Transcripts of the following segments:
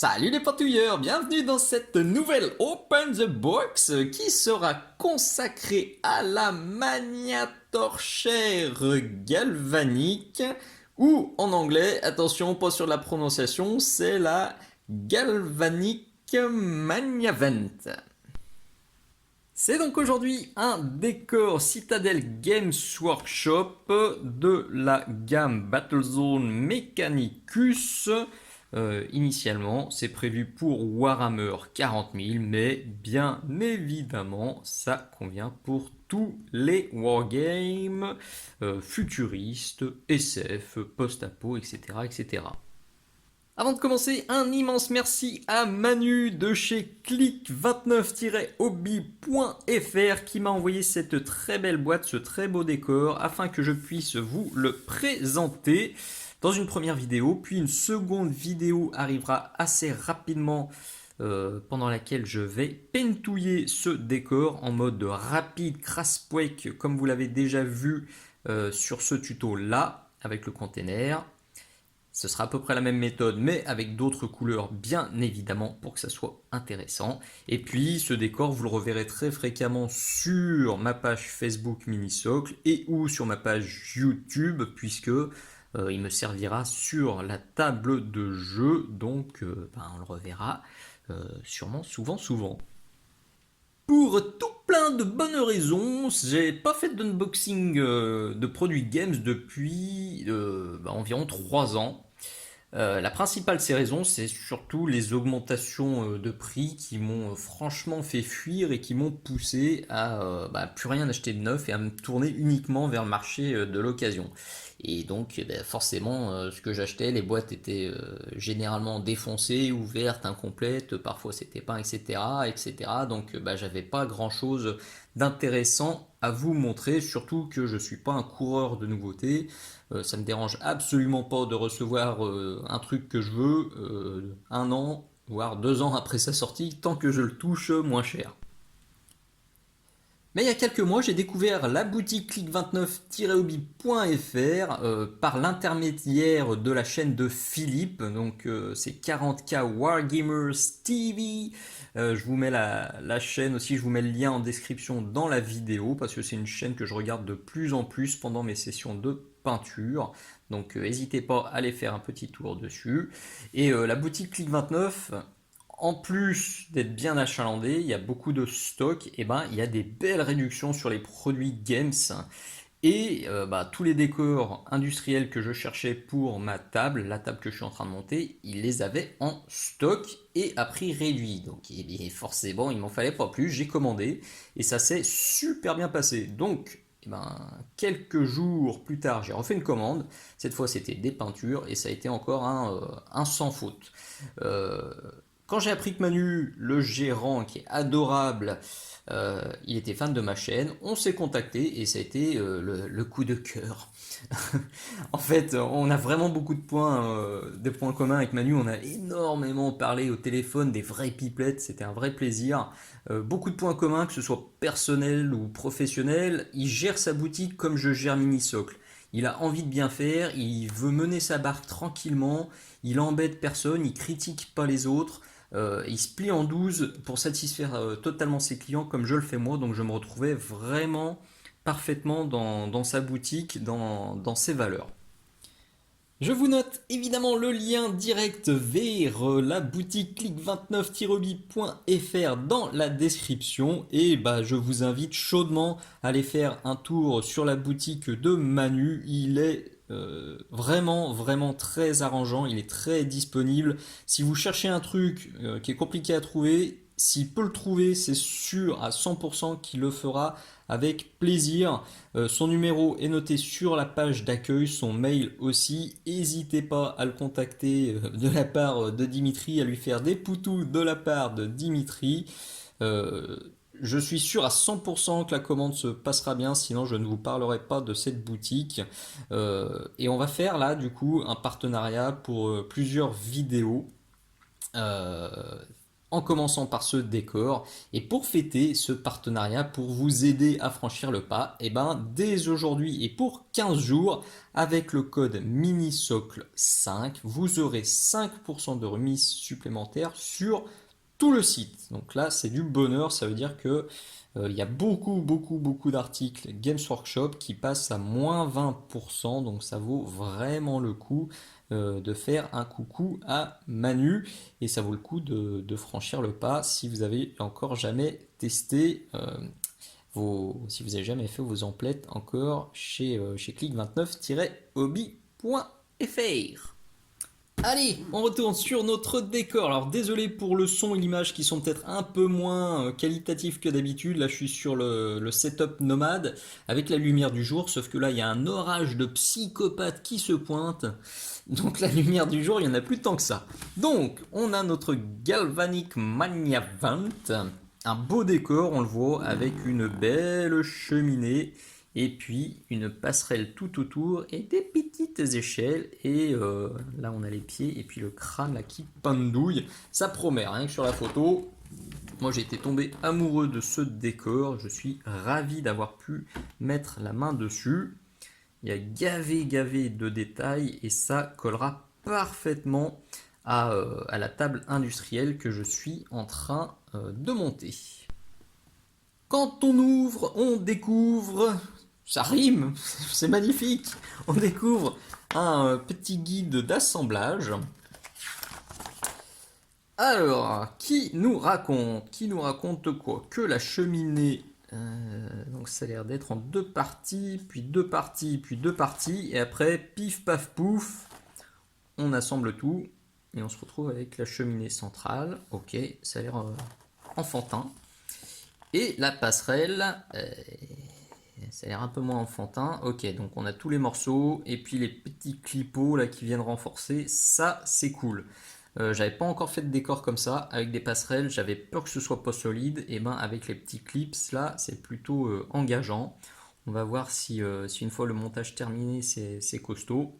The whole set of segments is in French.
Salut les patouilleurs, bienvenue dans cette nouvelle Open the Box qui sera consacrée à la magnatorchère galvanique ou en anglais, attention pas sur la prononciation, c'est la Galvanic Magnavent. C'est donc aujourd'hui un décor Citadel Games Workshop de la gamme Battlezone Mechanicus. Initialement, c'est prévu pour Warhammer 40 000, mais bien évidemment, ça convient pour tous les wargames futuristes, SF, post-apo, etc., etc. Avant de commencer, un immense merci à Manu de chez click29-hobby.fr qui m'a envoyé cette très belle boîte, ce très beau décor, afin que je puisse vous le présenter dans une première vidéo. Puis une seconde vidéo arrivera assez rapidement pendant laquelle je vais pentouiller ce décor en mode rapide crash-break comme vous l'avez déjà vu sur ce tuto là avec le container. Ce sera à peu près la même méthode, mais avec d'autres couleurs, bien évidemment, pour que ça soit intéressant. Et puis, ce décor, vous le reverrez très fréquemment sur ma page Facebook Minisocle et ou sur ma page YouTube, puisque il me servira sur la table de jeu. Donc, on le reverra sûrement souvent. Pour tout plein de bonnes raisons, j'ai pas fait d'unboxing de produits games depuis environ 3 ans. La principale de ces raisons, c'est surtout les augmentations de prix qui m'ont franchement fait fuir et qui m'ont poussé à plus rien acheter de neuf et à me tourner uniquement vers le marché de l'occasion. Et donc forcément, ce que j'achetais, les boîtes étaient généralement défoncées, ouvertes, incomplètes, parfois c'était pas, etc. etc. Donc j'avais pas grand chose d'intéressant à vous montrer, surtout que je suis pas un coureur de nouveautés. Ça me dérange absolument pas de recevoir un truc que je veux 1 an, voire 2 ans après sa sortie, tant que je le touche moins cher. Mais il y a quelques mois, j'ai découvert la boutique click29-hobby.fr par l'intermédiaire de la chaîne de Philippe. Donc c'est 40K Wargamers TV. Je vous mets la chaîne aussi, je vous mets le lien en description dans la vidéo parce que c'est une chaîne que je regarde de plus en plus pendant mes sessions de peinture. Donc n'hésitez pas à aller faire un petit tour dessus. Et la boutique Click29, en plus d'être bien achalandé, il y a beaucoup de stock, et il y a des belles réductions sur les produits games. Et tous les décors industriels que je cherchais pour ma table, la table que je suis en train de monter, ils les avaient en stock et à prix réduit. Donc forcément, il m'en fallait pas plus, j'ai commandé et ça s'est super bien passé. Donc quelques jours plus tard, j'ai refait une commande. Cette fois, c'était des peintures et ça a été encore un sans faute. Euh, Quand j'ai appris que Manu, le gérant qui est adorable, il était fan de ma chaîne, on s'est contacté et ça a été le coup de cœur. En fait, on a vraiment beaucoup de points communs avec Manu. On a énormément parlé au téléphone, des vraies pipelettes, c'était un vrai plaisir. Beaucoup de points communs, que ce soit personnel ou professionnel. Il gère sa boutique comme je gère Minisocle. Il a envie de bien faire, il veut mener sa barque tranquillement, il embête personne, il critique pas les autres. Il se plie en 12 pour satisfaire totalement ses clients comme je le fais moi, donc je me retrouvais vraiment parfaitement dans sa boutique, dans ses valeurs. Je vous note évidemment le lien direct vers la boutique click29-hobby.fr dans la description et je vous invite chaudement à aller faire un tour sur la boutique de Manu. Il est vraiment très arrangeant, il est très disponible. Si vous cherchez un truc qui est compliqué à trouver, s'il peut le trouver, c'est sûr à 100% qu'il le fera avec plaisir. Son numéro est noté sur la page d'accueil, son mail aussi. N'hésitez pas à le contacter de la part de Dimitri, à lui faire des poutous de la part de Dimitri. Euh, je suis sûr à 100% que la commande se passera bien, sinon je ne vous parlerai pas de cette boutique. Et on va faire là du coup un partenariat pour plusieurs vidéos. Euh, en commençant par ce décor. Et pour fêter ce partenariat, pour vous aider à franchir le pas, et ben dès aujourd'hui et pour 15 jours, avec le code MINISOCLE5, vous aurez 5% de remise supplémentaire sur tout le site. Donc là, c'est du bonheur, ça veut dire que il y a beaucoup d'articles Games Workshop qui passent à moins 20%, donc ça vaut vraiment le coup de faire un coucou à Manu et ça vaut le coup de franchir le pas si vous avez encore jamais testé si vous avez jamais fait vos emplettes encore chez click29-hobby.fr. Allez, on retourne sur notre décor. Alors désolé pour le son et l'image qui sont peut-être un peu moins qualitatifs que d'habitude. Là je suis sur le setup nomade avec la lumière du jour, sauf que là il y a un orage de psychopathes qui se pointe. Donc la lumière du jour, il n'y en a plus tant que ça. Donc on a notre Galvanic Mania Vent. Un beau décor, on le voit, avec une belle cheminée et puis une passerelle tout autour et des petites échelles et là on a les pieds et puis le crâne là qui pendouille, ça promet, rien que sur la photo. Moi j'ai été tombé amoureux de ce décor, je suis ravi d'avoir pu mettre la main dessus. Il y a gavé de détails et ça collera parfaitement à la table industrielle que je suis en train de monter. Quand on ouvre, on découvre, ça rime, c'est magnifique, on découvre un petit guide d'assemblage. Alors, qui nous raconte quoi? Que la cheminée, donc ça a l'air d'être en deux parties, puis deux parties, puis deux parties, et après, pif paf pouf, on assemble tout, et on se retrouve avec la cheminée centrale. Ok, ça a l'air enfantin. Et la passerelle, ça a l'air un peu moins enfantin. Ok, donc on a tous les morceaux et puis les petits clipots là qui viennent renforcer. Ça, c'est cool. J'avais pas encore fait de décor comme ça avec des passerelles. J'avais peur que ce soit pas solide. Et ben avec les petits clips là, c'est plutôt engageant. On va voir si une fois le montage terminé, c'est costaud.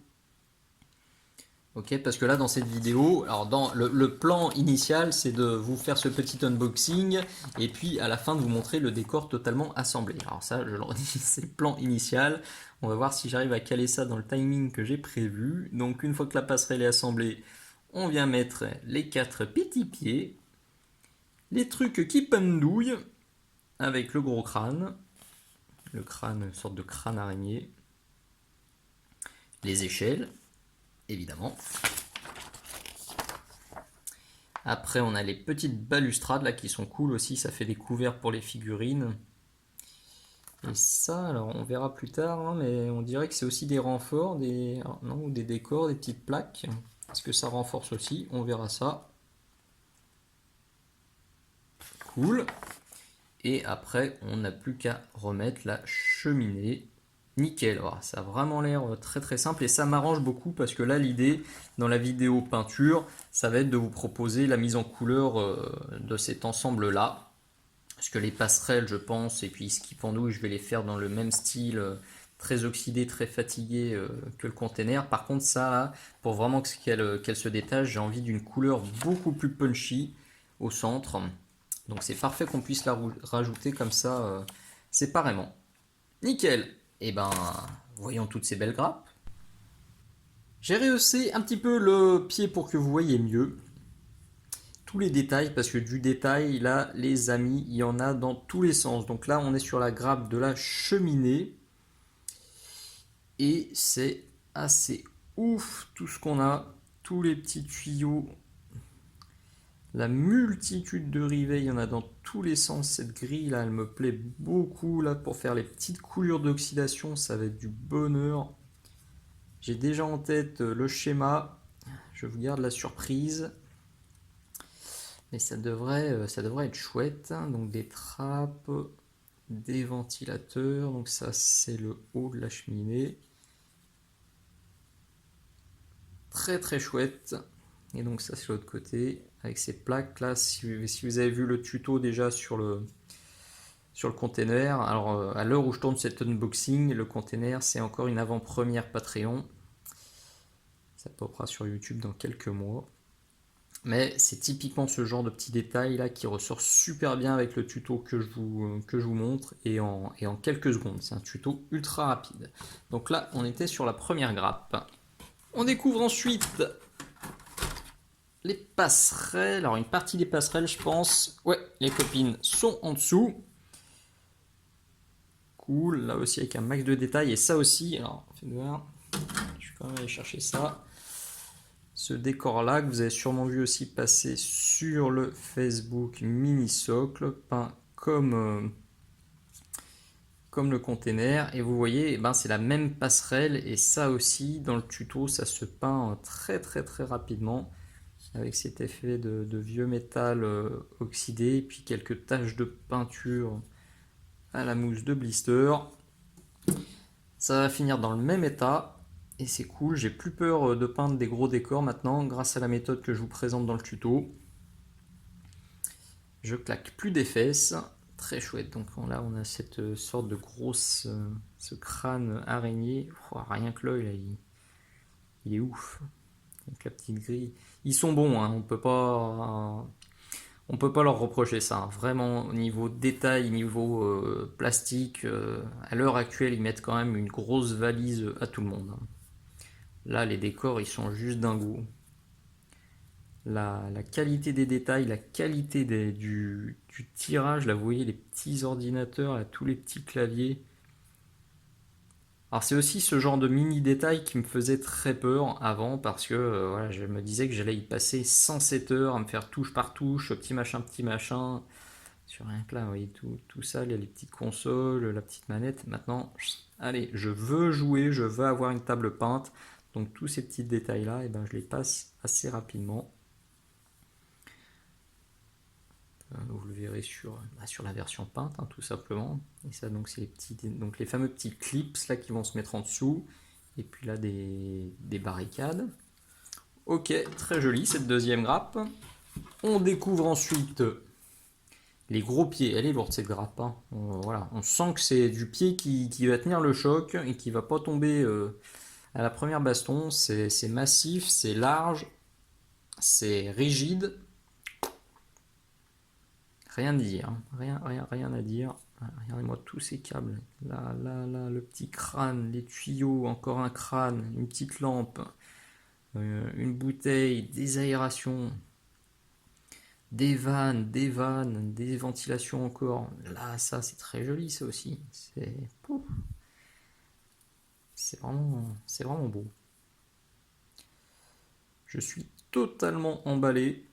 Ok, parce que là dans cette vidéo, alors dans le plan initial c'est de vous faire ce petit unboxing et puis à la fin de vous montrer le décor totalement assemblé. Alors ça je le redis, c'est le plan initial. On va voir si j'arrive à caler ça dans le timing que j'ai prévu. Donc une fois que la passerelle est assemblée, on vient mettre les 4 petits pieds, les trucs qui pendouillent avec le gros crâne, une sorte de crâne araignée, les échelles évidemment. Après, on a les petites balustrades là qui sont cool aussi, ça fait des couverts pour les figurines. Et ça, alors on verra plus tard, hein, mais on dirait que c'est aussi des renforts, ou des décors, des petites plaques. Est-ce que ça renforce aussi? On verra ça. Cool. Et après, on n'a plus qu'à remettre la cheminée. Nickel, oh, ça a vraiment l'air très simple et ça m'arrange beaucoup parce que là l'idée dans la vidéo peinture ça va être de vous proposer la mise en couleur de cet ensemble là parce que les passerelles je pense et puis ce qui pendouille je vais les faire dans le même style très oxydé, très fatigué que le container. Par contre ça là, pour vraiment qu'elle se détache, j'ai envie d'une couleur beaucoup plus punchy au centre, donc c'est parfait qu'on puisse la rajouter comme ça séparément. Nickel. Et ben, voyons toutes ces belles grappes. J'ai rehaussé un petit peu le pied pour que vous voyez mieux tous les détails, parce que du détail, là, les amis, il y en a dans tous les sens. Donc là, on est sur la grappe de la cheminée. Et c'est assez ouf tout ce qu'on a. Tous les petits tuyaux. La multitude de rivets, il y en a dans tous les sens. Cette grille là, elle me plaît beaucoup là pour faire les petites coulures d'oxydation, ça va être du bonheur. J'ai déjà en tête le schéma, je vous garde la surprise. Mais ça devrait être chouette. Donc des trappes, des ventilateurs, donc ça c'est le haut de la cheminée. Très chouette. Et donc ça c'est l'autre côté avec ces plaques là. Si vous avez vu le tuto déjà sur le container, alors à l'heure où je tourne cet unboxing, le container c'est encore une avant-première Patreon. Ça popera sur YouTube dans quelques mois. Mais c'est typiquement ce genre de petits détails là qui ressort super bien avec le tuto que je vous montre et en quelques secondes. C'est un tuto ultra rapide. Donc là, on était sur la première grappe. On découvre ensuite les passerelles. Alors une partie des passerelles, je pense. Ouais, les copines sont en dessous. Cool, là aussi avec un max de détails. Et ça aussi, alors faites voir. Je vais quand même aller chercher ça. Ce décor-là que vous avez sûrement vu aussi passer sur le Facebook mini socle, peint comme le container. Et vous voyez, eh ben, c'est la même passerelle. Et ça aussi, dans le tuto, ça se peint très très très rapidement. Avec cet effet de vieux métal oxydé. Puis quelques taches de peinture à la mousse de blister. Ça va finir dans le même état. Et c'est cool, j'ai plus peur de peindre des gros décors maintenant grâce à la méthode que je vous présente dans le tuto. Je claque plus des fesses, très chouette. Donc là on a cette sorte de grosse, ce crâne araignée. Oh, rien que l'œil il est ouf. Donc la petite grille. Ils sont bons, hein, on peut pas leur reprocher ça, hein. Vraiment au niveau détail, niveau plastique, à l'heure actuelle ils mettent quand même une grosse valise à tout le monde, hein. Là, les décors, ils sont juste dingos. La qualité des détails, la qualité du tirage, là, vous voyez les petits ordinateurs, là, tous les petits claviers. Alors, c'est aussi ce genre de mini détails qui me faisait très peur avant parce que voilà, je me disais que j'allais y passer 107 heures à me faire touche par touche, petit machin. Sur rien que là, vous voyez tout ça, les petites consoles, la petite manette. Maintenant, allez, je veux jouer, je veux avoir une table peinte. Donc tous ces petits détails là, et ben, je les passe assez rapidement. Vous le verrez sur la version peinte, hein, tout simplement. Et ça, donc c'est les fameux petits clips là qui vont se mettre en dessous. Et puis là des barricades. Ok, très joli cette deuxième grappe. On découvre ensuite les gros pieds. Elle est lourde cette grappe, hein. Voilà, on sent que c'est du pied qui va tenir le choc et qui va pas tomber à la première baston. C'est massif, c'est large, c'est rigide. Rien à dire, hein. Rien à dire. Regardez-moi tous ces câbles. Là, le petit crâne, les tuyaux, encore un crâne, une petite lampe, une bouteille, des aérations, des vannes, des ventilations encore. Là, ça, c'est très joli, ça aussi. C'est vraiment beau. Je suis totalement emballé.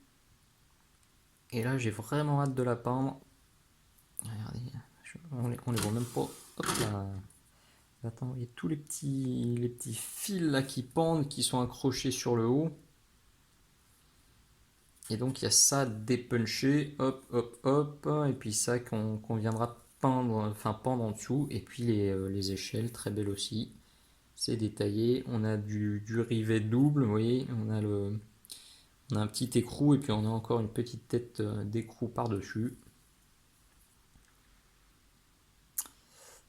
Et là, j'ai vraiment hâte de la peindre. Regardez, on les voit même pas. Hop là. Attends, il y a tous les petits fils là qui pendent, qui sont accrochés sur le haut. Et donc, il y a ça dépunché. Hop. Et puis ça qu'on viendra pendre en dessous. Et puis les échelles, très belles aussi. C'est détaillé. On a du rivet double, vous voyez. On a un petit écrou et puis on a encore une petite tête d'écrou par-dessus.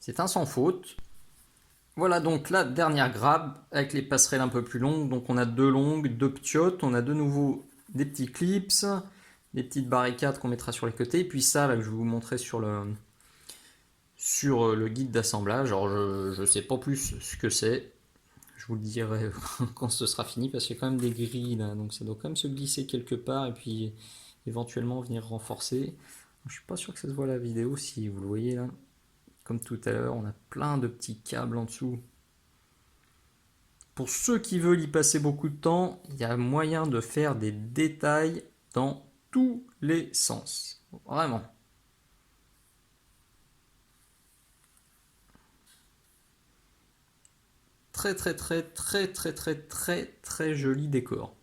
C'est un sans faute. Voilà donc la dernière grappe avec les passerelles un peu plus longues. Donc on a deux longues, deux petiotes. On a de nouveau des petits clips, des petites barricades qu'on mettra sur les côtés. Et puis ça là que je vais vous montrer sur le guide d'assemblage. Alors je ne sais pas plus ce que c'est. Je vous le dirai quand ce sera fini parce qu'il y a quand même des grilles là, donc ça doit quand même se glisser quelque part et puis éventuellement venir renforcer. Je suis pas sûr que ça se voit à la vidéo si vous le voyez là. Comme tout à l'heure, on a plein de petits câbles en dessous. Pour ceux qui veulent y passer beaucoup de temps, il y a moyen de faire des détails dans tous les sens. Vraiment. Très joli décor.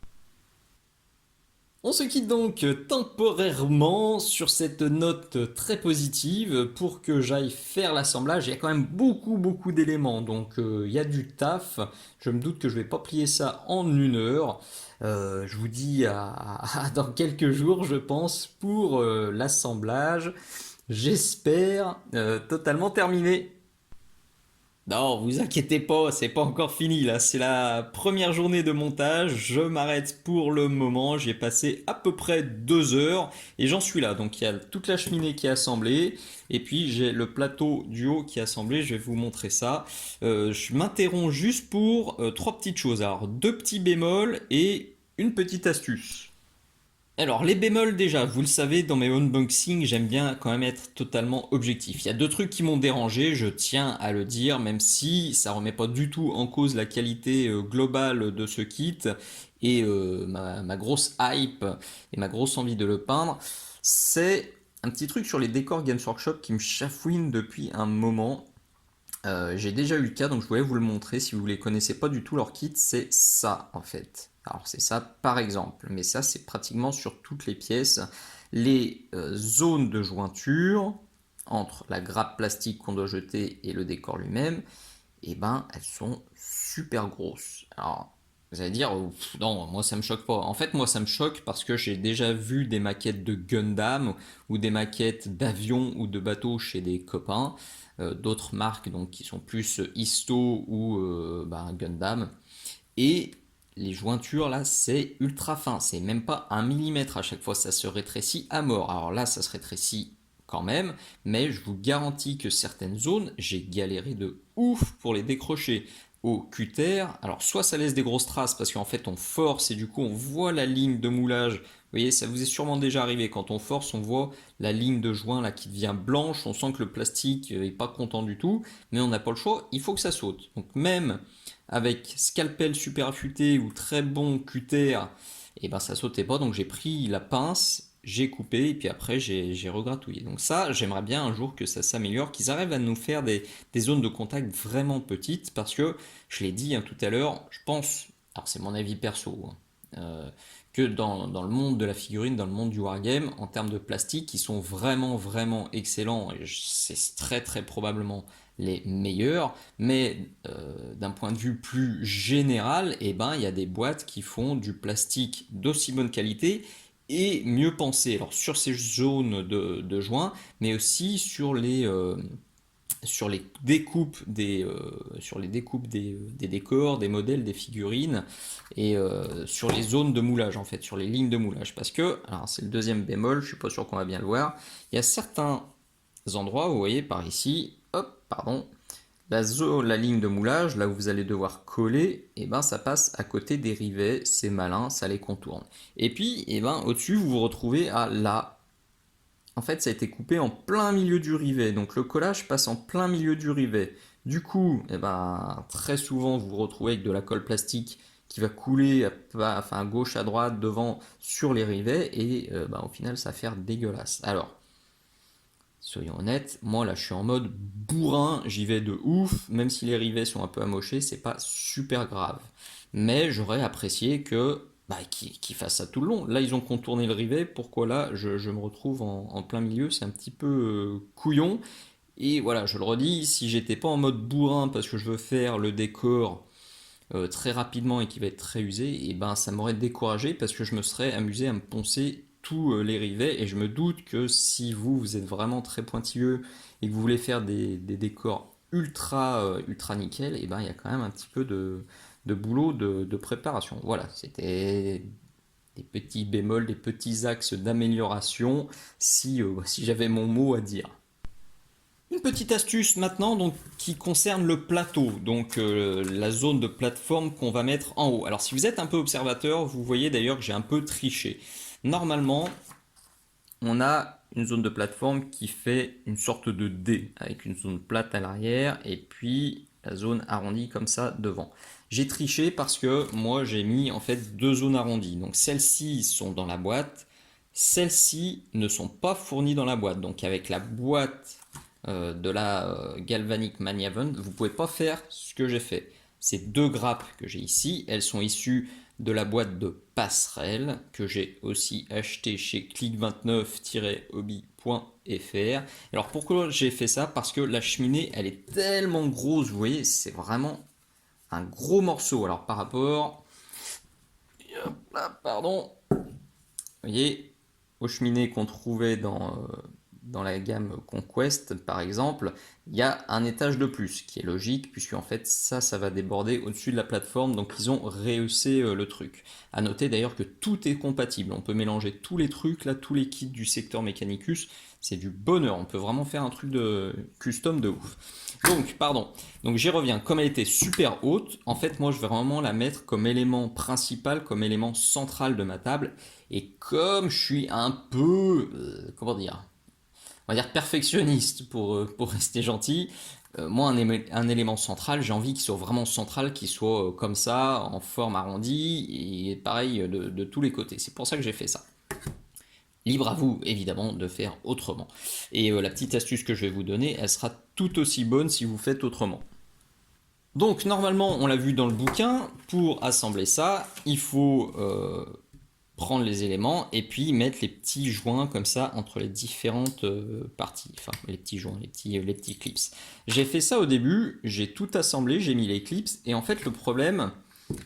On se quitte donc temporairement sur cette note très positive pour que j'aille faire l'assemblage. Il y a quand même beaucoup d'éléments, donc il y a du taf. Je me doute que je vais pas plier ça en 1 heure. Je vous dis dans quelques jours, je pense, pour l'assemblage. J'espère totalement terminé. Non, vous inquiétez pas, c'est pas encore fini là. C'est la première journée de montage. Je m'arrête pour le moment. J'ai passé à peu près 2 heures et j'en suis là. Donc il y a toute la cheminée qui est assemblée et puis j'ai le plateau du haut qui est assemblé. Je vais vous montrer ça. Je m'interromps juste pour trois petites choses. Alors deux petits bémols et une petite astuce. Alors, les bémols déjà, vous le savez, dans mes unboxings, j'aime bien quand même être totalement objectif. Il y a deux trucs qui m'ont dérangé, je tiens à le dire, même si ça remet pas du tout en cause la qualité globale de ce kit et ma grosse hype et ma grosse envie de le peindre. C'est un petit truc sur les décors Games Workshop qui me chafouine depuis un moment. J'ai déjà eu le cas, donc je voulais vous le montrer. Si vous ne les connaissez pas du tout, leur kit, c'est ça en fait. Alors c'est ça par exemple, mais ça c'est pratiquement sur toutes les pièces. Les zones de jointure entre la grappe plastique qu'on doit jeter et le décor lui-même, et ben elles sont super grosses. Alors vous allez dire, non, moi ça me choque pas. En fait, moi ça me choque parce que j'ai déjà vu des maquettes de Gundam ou des maquettes d'avions ou de bateaux chez des copains, d'autres marques donc qui sont plus Histo ou Gundam. Et les jointures là, c'est ultra fin, c'est même pas 1 mm à chaque fois, ça se rétrécit à mort. Alors là, ça se rétrécit quand même, mais je vous garantis que certaines zones, j'ai galéré de ouf pour les décrocher. Au cutter, alors soit ça laisse des grosses traces parce qu'en fait on force et du coup on voit la ligne de moulage. Vous voyez, ça vous est sûrement déjà arrivé. Quand on force, on voit la ligne de joint là qui devient blanche. On sent que le plastique est pas content du tout, mais on n'a pas le choix. Il faut que ça saute. Donc même avec scalpel super affûté ou très bon cutter, et ben ça sautait pas. Donc j'ai pris la pince, j'ai coupé et puis après j'ai regratouillé. Donc ça, j'aimerais bien un jour que ça s'améliore, qu'ils arrivent à nous faire des zones de contact vraiment petites parce que je l'ai dit tout à l'heure, je pense, alors c'est mon avis perso, que dans le monde de la figurine, dans le monde du wargame, en termes de plastique, ils sont vraiment vraiment excellents et c'est très très probablement les meilleurs, mais d'un point de vue plus général, eh ben, il y a des boîtes qui font du plastique d'aussi bonne qualité et mieux pensé. Alors sur ces zones de joints, mais aussi sur les découpes des décors, des modèles, des figurines et sur les zones de moulage en fait, sur les lignes de moulage. Parce que, alors c'est le deuxième bémol, je suis pas sûr qu'on va bien le voir, il y a certains endroits, vous voyez par ici, hop, pardon, la ligne de moulage, là où vous allez devoir coller, et ben ça passe à côté des rivets, c'est malin, ça les contourne. Et puis, et ben au-dessus, vous vous retrouvez à là. En fait, ça a été coupé en plein milieu du rivet, donc le collage passe en plein milieu du rivet. Du coup, et ben, très souvent, vous vous retrouvez avec de la colle plastique qui va couler enfin, à gauche, à droite, devant, sur les rivets, et au final, ça va faire dégueulasse. Alors, soyons honnêtes, moi là je suis en mode bourrin, j'y vais de ouf, même si les rivets sont un peu amochés, c'est pas super grave. Mais j'aurais apprécié qu'ils fassent ça tout le long. Là ils ont contourné le rivet, pourquoi là je me retrouve en plein milieu, c'est un petit peu couillon. Et voilà, je le redis, si j'étais pas en mode bourrin parce que je veux faire le décor très rapidement et qui va être très usé, et ben ça m'aurait découragé parce que je me serais amusé à me poncer tous les rivets et je me doute que si vous êtes vraiment très pointilleux et que vous voulez faire des décors ultra nickel, et ben il y a quand même un petit peu de boulot de préparation. Voilà, c'était des petits bémols, des petits axes d'amélioration si j'avais mon mot à dire. Une petite astuce maintenant donc, qui concerne le plateau, donc la zone de plateforme qu'on va mettre en haut. Alors si vous êtes un peu observateur, vous voyez d'ailleurs que j'ai un peu triché. Normalement, on a une zone de plateforme qui fait une sorte de D, avec une zone plate à l'arrière et puis la zone arrondie comme ça devant. J'ai triché parce que moi j'ai mis en fait deux zones arrondies. Donc celles-ci sont dans la boîte, celles-ci ne sont pas fournies dans la boîte. Donc avec la boîte de la Galvanic Maniavent, vous ne pouvez pas faire ce que j'ai fait. Ces deux grappes que j'ai ici, elles sont issues de la boîte de passerelle que j'ai aussi acheté chez click29-hobby.fr. Alors pourquoi j'ai fait ça? Parce que la cheminée elle est tellement grosse, vous voyez, c'est vraiment un gros morceau. Alors par rapport, pardon, vous voyez, aux cheminées qu'on trouvait dans la gamme Conquest par exemple, il y a un étage de plus, qui est logique, puisque en fait ça va déborder au-dessus de la plateforme, donc ils ont rehaussé le truc. À noter d'ailleurs que tout est compatible, on peut mélanger tous les trucs, là, tous les kits du secteur Mechanicus, c'est du bonheur, on peut vraiment faire un truc de custom de ouf. Donc, pardon, donc j'y reviens, comme elle était super haute, en fait moi je vais vraiment la mettre comme élément principal, comme élément central de ma table, et comme je suis un peu, comment dire, on va dire perfectionniste pour rester gentil. Moi, un élément central, j'ai envie qu'il soit vraiment central, qu'il soit comme ça, en forme arrondie, et pareil de tous les côtés. C'est pour ça que j'ai fait ça. Libre à vous, évidemment, de faire autrement. Et la petite astuce que je vais vous donner, elle sera tout aussi bonne si vous faites autrement. Donc, normalement, on l'a vu dans le bouquin, pour assembler ça, il faut prendre les éléments et puis mettre les petits joints comme ça entre les différentes parties, enfin les petits joints, les petits clips. J'ai fait ça au début, j'ai tout assemblé, j'ai mis les clips et en fait le problème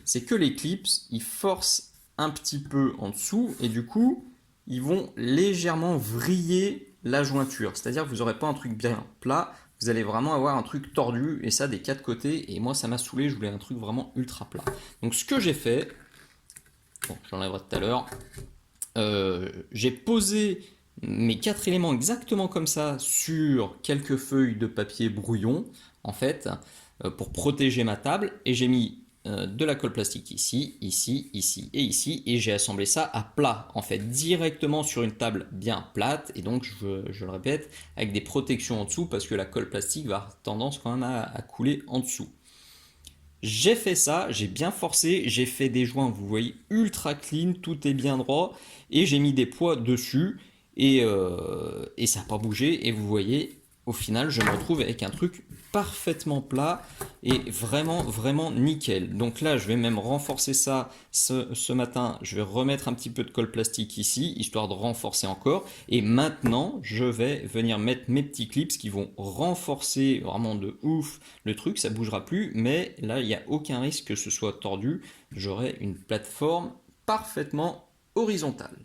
c'est que les clips ils forcent un petit peu en dessous et du coup ils vont légèrement vriller la jointure, c'est-à-dire que vous n'aurez pas un truc bien plat, vous allez vraiment avoir un truc tordu et ça des quatre côtés et moi ça m'a saoulé, je voulais un truc vraiment ultra plat. Donc ce que j'ai fait, bon, j'enlèverai tout à l'heure. J'ai posé mes quatre éléments exactement comme ça sur quelques feuilles de papier brouillon, en fait, pour protéger ma table. Et j'ai mis de la colle plastique ici, ici, ici et ici. Et j'ai assemblé ça à plat, en fait, directement sur une table bien plate. Et donc, je le répète, avec des protections en dessous, parce que la colle plastique va avoir tendance quand même à couler en dessous. J'ai fait ça, j'ai bien forcé, j'ai fait des joints, vous voyez, ultra clean, tout est bien droit, et j'ai mis des poids dessus, et ça n'a pas bougé, et vous voyez, au final, je me retrouve avec un truc parfaitement plat, et vraiment, vraiment nickel. Donc là, je vais même renforcer ça ce matin, je vais remettre un petit peu de colle plastique ici, histoire de renforcer encore, et maintenant, je vais venir mettre mes petits clips qui vont renforcer vraiment de ouf le truc, ça bougera plus, mais là, il n'y a aucun risque que ce soit tordu. J'aurai une plateforme parfaitement horizontale.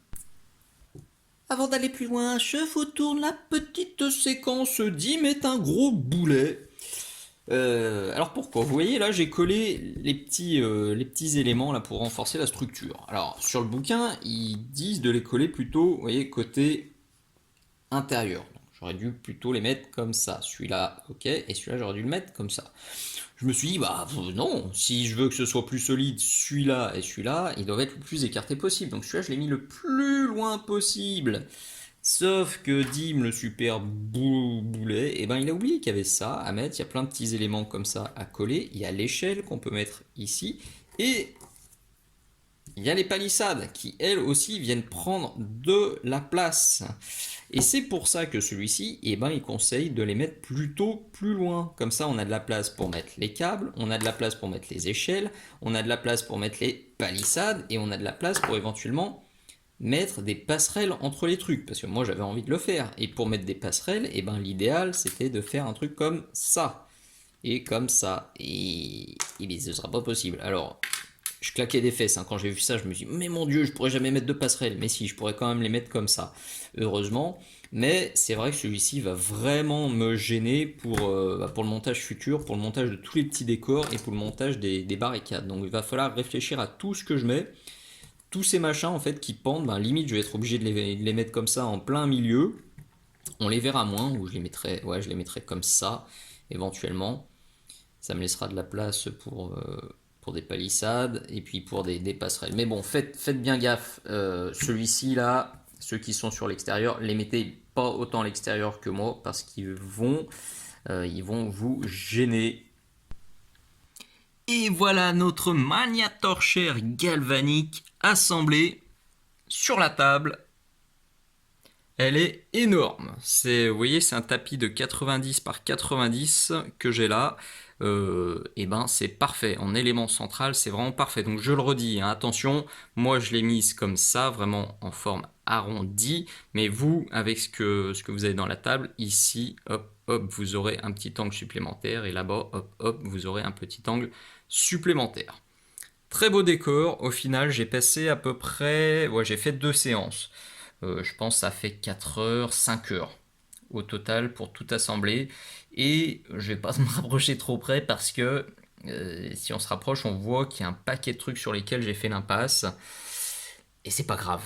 Avant d'aller plus loin, je vous tourne la petite séquence d'Im est un gros boulet. Alors pourquoi? Vous voyez là, j'ai collé les petits éléments là pour renforcer la structure. Alors sur le bouquin, ils disent de les coller plutôt, vous voyez, côté intérieur. J'aurais dû plutôt les mettre comme ça. Celui-là, ok, et celui-là, j'aurais dû le mettre comme ça. Je me suis dit, bah non, si je veux que ce soit plus solide, celui-là et celui-là, ils doivent être le plus écartés possible. Donc celui-là, je l'ai mis le plus loin possible. Sauf que Dim, le super boulet, eh ben, il a oublié qu'il y avait ça à mettre. Il y a plein de petits éléments comme ça à coller. Il y a l'échelle qu'on peut mettre ici. Et il y a les palissades qui, elles aussi, viennent prendre de la place. Et c'est pour ça que celui-ci, eh ben, il conseille de les mettre plutôt plus loin. Comme ça, on a de la place pour mettre les câbles, on a de la place pour mettre les échelles, on a de la place pour mettre les palissades, et on a de la place pour éventuellement mettre des passerelles entre les trucs. Parce que moi, j'avais envie de le faire. Et pour mettre des passerelles, eh ben, l'idéal, c'était de faire un truc comme ça. Et comme ça. Et ce sera pas possible. Alors, je claquais des fesses quand j'ai vu ça, je me suis dit mais mon dieu, je pourrais jamais mettre de passerelle, mais si, je pourrais quand même les mettre comme ça, heureusement. Mais c'est vrai que celui-ci va vraiment me gêner pour le montage futur, pour le montage de tous les petits décors et pour le montage des barricades. Donc il va falloir réfléchir à tout ce que je mets, tous ces machins en fait qui pendent, limite je vais être obligé de les mettre comme ça en plein milieu. On les verra moins, ou je les mettrai comme ça éventuellement. Ça me laissera de la place pour des palissades et puis pour des passerelles. Mais bon, faites bien gaffe. Celui-ci là, ceux qui sont sur l'extérieur, les mettez pas autant à l'extérieur que moi parce qu'ils vont vous gêner. Et voilà notre Mania torchère galvanique assemblée sur la table. Elle est énorme. Vous voyez, c'est un tapis de 90 par 90 que j'ai là. Et ben c'est parfait. En élément central, c'est vraiment parfait. Donc je le redis, hein, attention, moi je l'ai mise comme ça, vraiment en forme arrondie. Mais vous, avec ce que vous avez dans la table, ici, hop, hop, vous aurez un petit angle supplémentaire. Et là-bas, hop, hop, vous aurez un petit angle supplémentaire. Très beau décor. Au final, j'ai passé à peu près... Ouais, j'ai fait 2 séances. Je pense que ça fait 4 heures, 5 heures au total pour tout assembler. Et je vais pas me rapprocher trop près parce que si on se rapproche, on voit qu'il y a un paquet de trucs sur lesquels j'ai fait l'impasse. Et c'est pas grave.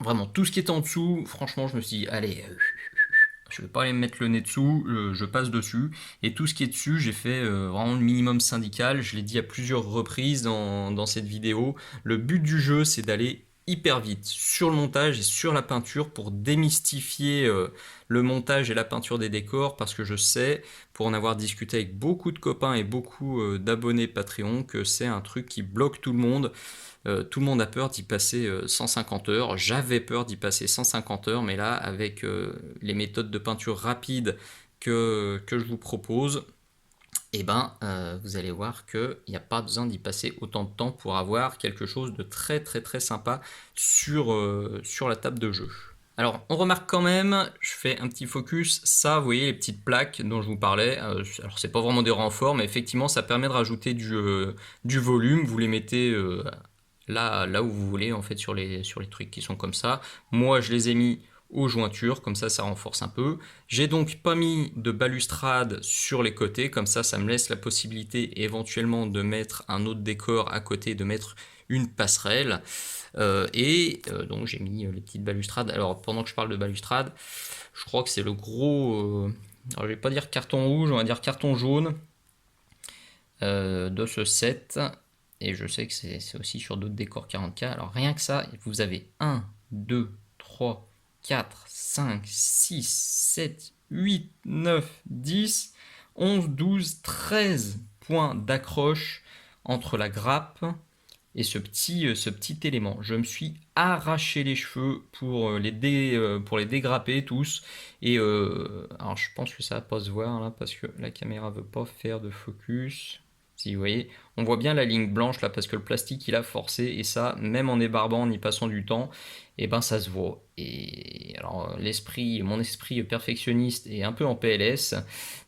Vraiment, tout ce qui est en dessous, franchement, je me suis dit, allez, je vais pas aller me mettre le nez dessous, je passe dessus. Et tout ce qui est dessus, j'ai fait vraiment le minimum syndical. Je l'ai dit à plusieurs reprises dans cette vidéo. Le but du jeu, c'est d'aller hyper vite sur le montage et sur la peinture pour démystifier le montage et la peinture des décors, parce que je sais, pour en avoir discuté avec beaucoup de copains et beaucoup d'abonnés Patreon, que c'est un truc qui bloque tout le monde. Tout le monde a peur d'y passer 150 heures. J'avais peur d'y passer 150 heures, mais là, avec les méthodes de peinture rapide que je vous propose, eh ben, vous allez voir qu'il n'y a pas besoin d'y passer autant de temps pour avoir quelque chose de très très très sympa sur la table de jeu. Alors, on remarque quand même, je fais un petit focus, ça, vous voyez les petites plaques dont je vous parlais, alors c'est pas vraiment des renforts, mais effectivement ça permet de rajouter du volume, vous les mettez là où vous voulez en fait sur les trucs qui sont comme ça. Moi je les ai mis aux jointures, comme ça renforce un peu. J'ai donc pas mis de balustrade sur les côtés, comme ça me laisse la possibilité éventuellement de mettre un autre décor à côté, de mettre une passerelle. Donc j'ai mis les petites balustrades. Alors pendant que je parle de balustrade, je crois que c'est le gros, alors je vais pas dire carton rouge, on va dire carton jaune de ce set. Et je sais que c'est aussi sur d'autres décors 40K. Alors rien que ça, vous avez 1, 2, 3, 4, 5, 6, 7, 8, 9, 10, 11, 12, 13 points d'accroche entre la grappe et ce petit élément. Je me suis arraché les cheveux pour les dégrapper tous. Et alors je pense que ça va pas se voir là parce que la caméra veut pas faire de focus. Si vous voyez, on voit bien la ligne blanche là parce que le plastique il a forcé, et ça, même en débarbant, en y passant du temps, et ben ça se voit. Et alors mon esprit perfectionniste est un peu en PLS,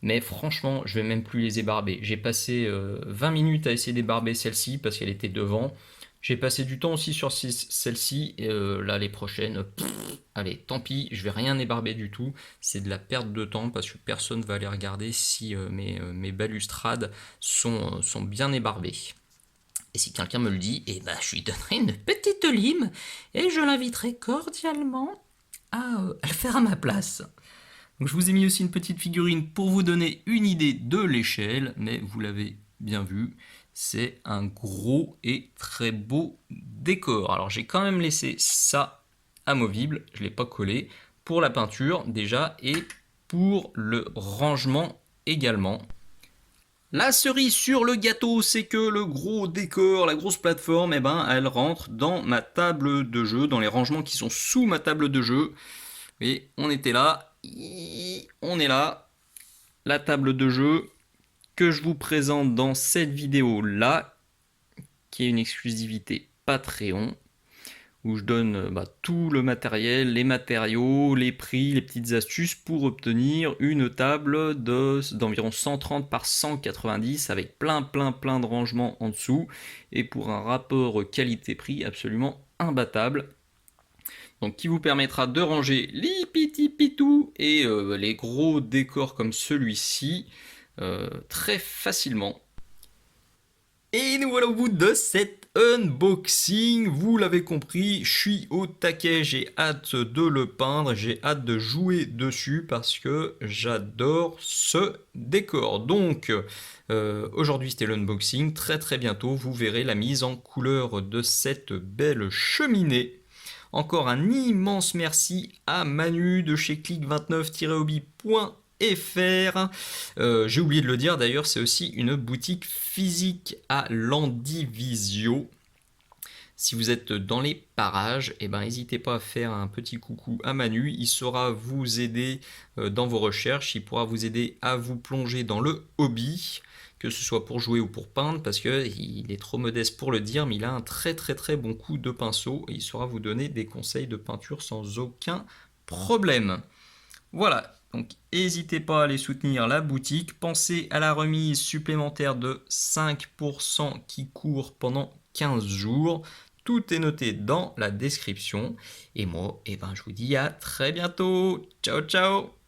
mais franchement, je vais même plus les ébarber. J'ai passé 20 minutes à essayer d'ébarber celle-ci parce qu'elle était devant. J'ai passé du temps aussi sur celle-ci, et là les prochaines, allez, tant pis, je vais rien ébarber du tout. C'est de la perte de temps parce que personne va aller regarder si mes balustrades sont bien ébarbées. Et si quelqu'un me le dit, eh ben, je lui donnerai une petite lime et je l'inviterai cordialement à le faire à ma place. Donc je vous ai mis aussi une petite figurine pour vous donner une idée de l'échelle, mais vous l'avez bien vu, c'est un gros et très beau décor. Alors j'ai quand même laissé ça amovible, je ne l'ai pas collé, pour la peinture déjà et pour le rangement également. La cerise sur le gâteau, c'est que le gros décor, la grosse plateforme, eh ben, elle rentre dans ma table de jeu, dans les rangements qui sont sous ma table de jeu. Et on était là, on est là, la table de jeu que je vous présente dans cette vidéo là, qui est une exclusivité Patreon, où je donne tout le matériel, les matériaux, les prix, les petites astuces pour obtenir une table d'environ 130 par 190 avec plein de rangements en dessous et pour un rapport qualité-prix absolument imbattable. Donc qui vous permettra de ranger les petits pitous et les gros décors comme celui-ci très facilement. Et nous voilà au bout de cet unboxing, vous l'avez compris, je suis au taquet, j'ai hâte de le peindre, j'ai hâte de jouer dessus parce que j'adore ce décor. Donc aujourd'hui c'était l'unboxing, très bientôt vous verrez la mise en couleur de cette belle cheminée. Encore un immense merci à Manu de chez click29-hobby.fr. J'ai oublié de le dire d'ailleurs, c'est aussi une boutique physique à Landivisio. Si vous êtes dans les parages, n'hésitez pas à faire un petit coucou à Manu, il saura vous aider dans vos recherches, il pourra vous aider à vous plonger dans le hobby, que ce soit pour jouer ou pour peindre, parce qu'il est trop modeste pour le dire, mais il a un très bon coup de pinceau, et il saura vous donner des conseils de peinture sans aucun problème. Voilà, donc n'hésitez pas à aller soutenir la boutique, pensez à la remise supplémentaire de 5% qui court pendant 15 jours, tout est noté dans la description, et moi, je vous dis à très bientôt, ciao ciao.